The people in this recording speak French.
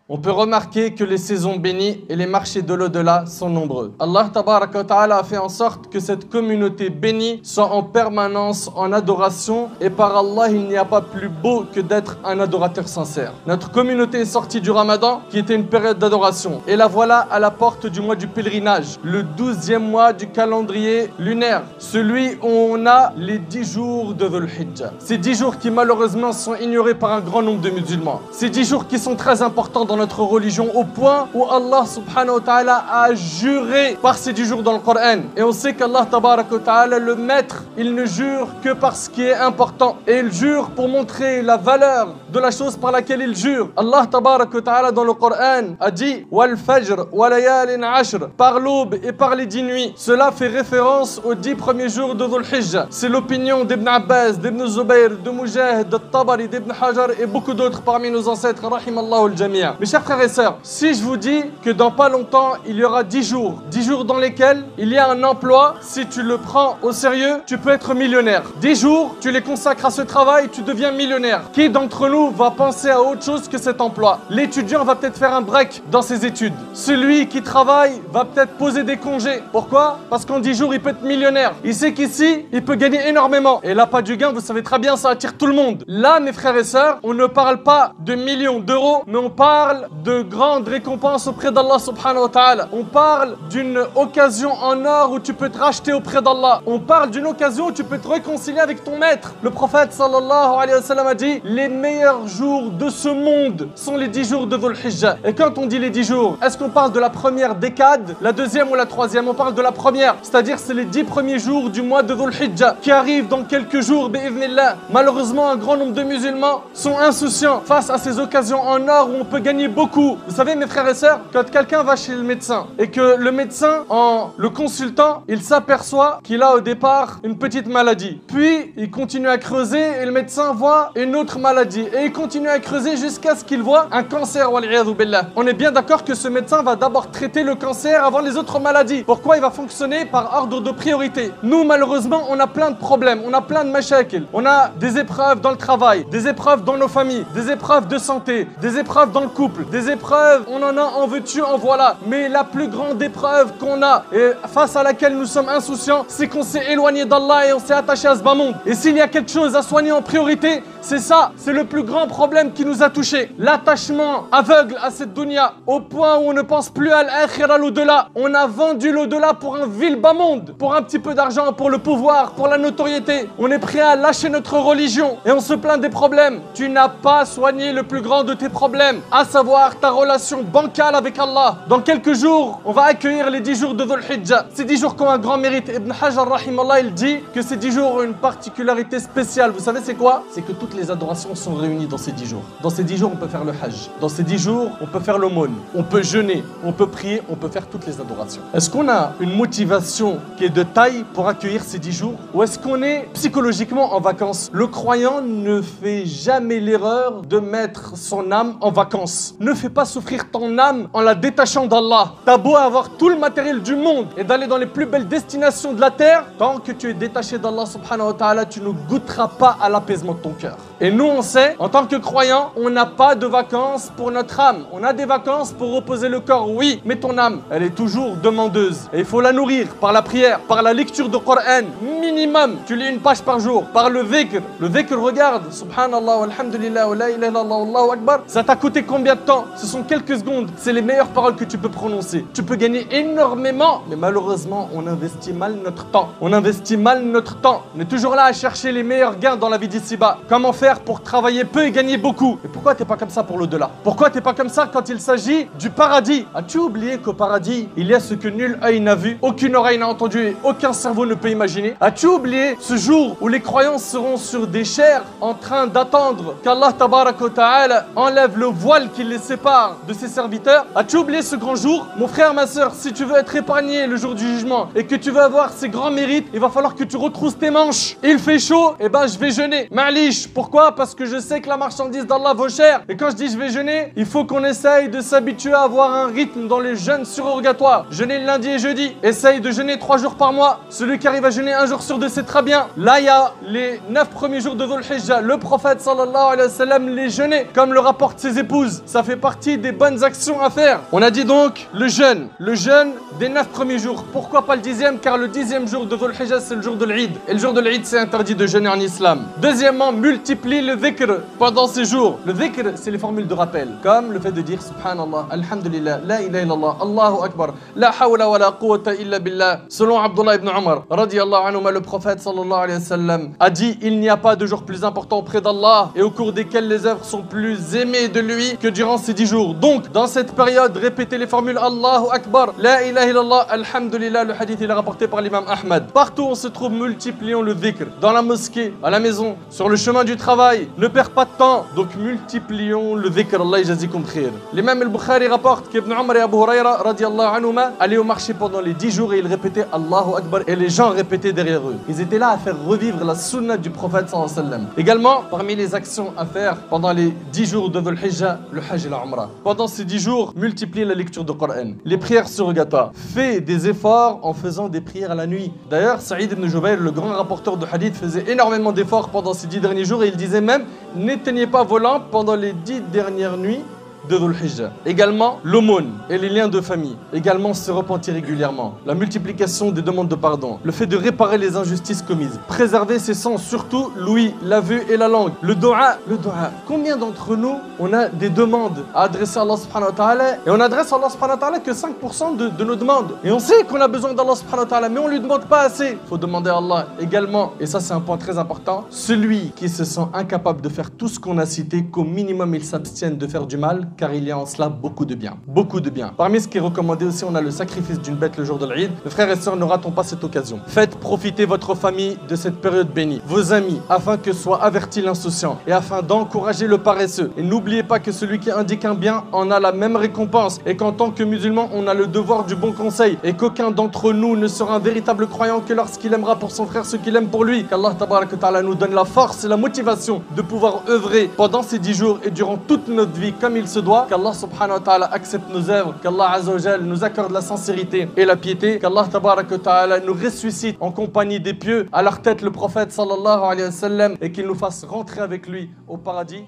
On peut remarquer que les saisons bénies et les marchés de l'au-delà sont nombreux. Allah tabaraka wa ta'ala a fait en sorte que cette communauté bénie soit en permanence en adoration, et par Allah, il n'y a pas plus beau que d'être un adorateur sincère. Notre communauté est sortie du Ramadan, qui était une période d'adoration, et la voilà à la porte du mois du pèlerinage, le 12e mois du calendrier lunaire, celui où on a les 10 jours de Dhul Hijjah. Ces 10 jours qui malheureusement sont ignorés par un grand nombre de musulmans. Ces 10 jours qui sont très importants dans notre religion, au point où Allah subhanahu wa ta'ala a juré par ces 10 jours dans le Coran. Et on sait qu'Allah tabaraka wa ta'ala, le maître, il ne jure que par ce qui est important, et il jure pour montrer la valeur de la chose par laquelle il jure. Allah tabaraka wa ta'ala dans le Coran a dit wal fajr wa layalin ashr, par l'aube et par les 10 nuits. Cela fait référence aux 10 premiers jours de Dhul Hijjah. C'est l'opinion d'Ibn Abbas, d'Ibn Zubayr, de Mujahid, de Tabari, d'Ibn Hajar et beaucoup d'autres parmi nos ancêtres, rahimallahu al-jami'a. Mes chers frères et sœurs, si je vous dis que dans pas longtemps, il y aura 10 jours dans lesquels il y a un emploi, si tu le prends au sérieux, tu peux être millionnaire. 10 jours, tu les consacres à ce travail, tu deviens millionnaire. Qui d'entre nous va penser à autre chose que cet emploi? L'étudiant va peut-être faire un break dans ses études. Celui qui travaille va peut-être poser des congés. Pourquoi? Parce qu'en 10 jours, il peut être millionnaire. Il sait qu'ici, il peut gagner énormément. Et l'appât du gain, vous savez très bien, ça attire tout le monde. Là, mes frères et sœurs, on ne parle pas de millions d'euros, mais on parle de grandes récompenses auprès d'Allah subhanahu wa ta'ala. On parle d'une occasion en or où tu peux te racheter auprès d'Allah. On parle d'une occasion où tu peux te réconcilier avec ton maître. Le prophète sallallahu alayhi wa sallam a dit: les meilleurs jours de ce monde sont les 10 jours de Dhul Hijjah. Et quand on dit les 10 jours, est-ce qu'on parle de la première décade, la deuxième ou la troisième? On parle de la première, c'est-à-dire c'est les 10 premiers jours du mois de Dhul Hijjah qui arrivent dans quelques jours, bi'idhnillah. Malheureusement, un grand nombre de musulmans sont insouciants face à ces occasions en or où on peut gagner beaucoup. Vous savez, mes frères et sœurs, quand quelqu'un va chez le médecin et que le médecin, en le consultant, il s'aperçoit qu'il a au départ une petite maladie. Puis, il continue à creuser et le médecin voit une autre maladie. Et il continue à creuser jusqu'à ce qu'il voit un cancer. On est bien d'accord que ce médecin va d'abord traiter le cancer avant les autres maladies. Pourquoi? Il va fonctionner par ordre de priorité. Nous, malheureusement, on a plein de problèmes, on a plein de mashakil. On a des épreuves dans le travail, des épreuves dans nos familles, des épreuves de santé, des épreuves dans le couple, des épreuves, on en a, en veux-tu, en voilà. Mais la plus grande épreuve qu'on a et face à laquelle nous sommes insouciants, c'est qu'on s'est éloigné d'Allah et on s'est attaché à ce bas monde. Et s'il y a quelque chose à soigner en priorité, c'est ça, c'est le plus grand problème qui nous a touchés. L'attachement aveugle à cette dunya, au point où on ne pense plus à l'akhira, l'au-delà. On a vendu l'au-delà pour un vil bas monde, pour un petit peu d'argent, pour le pouvoir, pour la notoriété. On est prêt à lâcher notre religion et on se plaint des problèmes. Tu n'as pas soigné le plus grand de tes problèmes, à savoir ta relation bancale avec Allah. Dans quelques jours, on va accueillir les 10 jours de Dhul Hijjah. Ces 10 jours qui ont un grand mérite. Ibn Hajar rahimallah, il dit que ces 10 jours ont une particularité spéciale. Vous savez c'est quoi? C'est que toutes les adorations sont réunies dans ces 10 jours. Dans ces 10 jours, on peut faire le hajj. Dans ces 10 jours, on peut faire l'aumône. On peut jeûner, on peut prier, on peut faire toutes les adorations. Est-ce qu'on a une motivation qui est de taille pour accueillir ces 10 jours? Ou est-ce qu'on est psychologiquement en vacances? Le croyant ne fait jamais l'erreur de mettre son âme en vacances. Ne fais pas souffrir ton âme en la détachant d'Allah. T'as beau avoir tout le matériel du monde et d'aller dans les plus belles destinations de la terre, tant que tu es détaché d'Allah subhanahu wa ta'ala, tu ne goûteras pas à l'apaisement de ton cœur. Et nous on sait, en tant que croyants, on n'a pas de vacances pour notre âme. On a des vacances pour reposer le corps, oui, mais ton âme, elle est toujours demandeuse. Et il faut la nourrir par la prière, par la lecture de Coran, minimum. Tu lis une page par jour, par le dhikr. Le dhikr, regarde, subhanallah, walhamdulillah, wa la ilaha illallah, wallahu akbar. Ça t'a coûté combien de temps? Ce sont quelques secondes. C'est les meilleures paroles que tu peux prononcer. Tu peux gagner énormément, mais malheureusement, on investit mal notre temps. On investit mal notre temps. On est toujours là à chercher les meilleurs gains dans la vie d'ici-bas. Comment faire pour travailler peu et gagner beaucoup? Et pourquoi t'es pas comme ça pour l'au-delà? Pourquoi t'es pas comme ça quand il s'agit du paradis? As-tu oublié qu'au paradis, il y a ce que nul œil n'a vu, aucune oreille n'a entendu et aucun cerveau ne peut imaginer? As-tu oublié ce jour où les croyants seront sur des chairs en train d'attendre qu'Allah tabaraka wa ta'ala enlève le voile qui les sépare de ses serviteurs? As-tu oublié ce grand jour? Mon frère, ma soeur, si tu veux être épargné le jour du jugement et que tu veux avoir ces grands mérites, il va falloir que tu retrousses tes manches. Il fait chaud, et ben je vais jeûner. Ma'lish, pourquoi? Pourquoi? Parce que je sais que la marchandise d'Allah vaut cher. Et quand je dis je vais jeûner, il faut qu'on essaye de s'habituer à avoir un rythme dans les jeûnes surrogatoires. Jeûner le lundi et jeudi. Essaye de jeûner 3 jours par mois. Celui qui arrive à jeûner 1 jour sur 2, c'est très bien. Là, il y a les 9 premiers jours de Dhul Hijjah. Le prophète sallallahu alayhi wa sallam les jeûnait, comme le rapportent ses épouses. Ça fait partie des bonnes actions à faire. On a dit donc le jeûne des 9 premiers jours. Pourquoi pas le 10e? Car le 10e jour de Dhul Hijjah, c'est le jour de l'Eid. Et le jour de l'Eid, c'est interdit de jeûner en islam. Deuxièmement, multiplie le dhikr pendant ces jours. Le dhikr, c'est les formules de rappel. Comme le fait de dire Subhanallah, Alhamdulillah, La ilaha illallah, Allahu Akbar, La hawla wa la quwwata illa billah. Selon Abdullah ibn Umar, radiyallahu anhu, le prophète sallallahu alayhi wa sallam a dit: il n'y a pas de jour plus important auprès d'Allah et au cours desquels les œuvres sont plus aimées de lui que durant ces 10 jours. Donc, dans cette période, répétez les formules Allahu Akbar, La ilaha illallah, Alhamdulillah. Le hadith il est rapporté par l'imam Ahmad. Partout où on se trouve, multiplions le dhikr. Dans la mosquée, à la maison, sur le chemin du travail. Ne perds pas de temps. Donc multiplions le dhikr. Allah yajazikum khair. L'imam al-Bukhari rapporte qu'Ibn Umar et Abu Huraira radiallahu anhuma allaient au marché pendant les 10 jours et ils répétaient Allahu Akbar et les gens répétaient derrière eux. Ils étaient là à faire revivre la sunna du prophète sallallahu alayhi wa sallam. Également, parmi les actions à faire pendant les 10 jours de Dhul Hijjah, le Hajj et la Umrah. Pendant ces 10 jours, multiplie la lecture du Coran. Les prières surrogatoires. Fais des efforts en faisant des prières à la nuit. D'ailleurs, Saïd ibn Jubayr, le grand rapporteur de hadith, faisait énormément d'efforts pendant ces 10 derniers jours et il disait même: n'éteignez pas vos lampes pendant les 10 dernières nuits de Dhul Hijjah. Également, l'aumône et les liens de famille. Également, se repentir régulièrement. La multiplication des demandes de pardon. Le fait de réparer les injustices commises. Préserver ses sens, surtout l'ouïe, la vue et la langue. Le dua. Combien d'entre nous, on a des demandes à adresser à Allah subhanahu wa ta'ala et on adresse à Allah subhanahu wa ta'ala que 5% de nos demandes. Et on sait qu'on a besoin d'Allah subhanahu wa ta'ala, mais on lui demande pas assez. Il faut demander à Allah également, et ça c'est un point très important, celui qui se sent incapable de faire tout ce qu'on a cité, qu'au minimum il s'abstienne de faire du mal, car il y a en cela beaucoup de bien. Beaucoup de bien. Parmi ce qui est recommandé aussi, on a le sacrifice d'une bête le jour de l'Eid. Mes frères et sœurs, ne ratons pas cette occasion. Faites profiter votre famille de cette période bénie. Vos amis, afin que soit averti l'insouciant et afin d'encourager le paresseux. Et n'oubliez pas que celui qui indique un bien en a la même récompense et qu'en tant que musulman, on a le devoir du bon conseil et qu'aucun d'entre nous ne sera un véritable croyant que lorsqu'il aimera pour son frère ce qu'il aime pour lui. Qu'Allah tabarak wa ta'ala nous donne la force et la motivation de pouvoir œuvrer pendant ces 10 jours et durant toute notre vie comme il se doit. Qu'Allah subhanahu wa ta'ala accepte nos œuvres, qu'Allah azza wa jal nous accorde la sincérité et la piété, qu'Allah tabarak wa ta'ala nous ressuscite en compagnie des pieux, à leur tête le prophète sallallahu alayhi wa sallam, et qu'il nous fasse rentrer avec lui au paradis.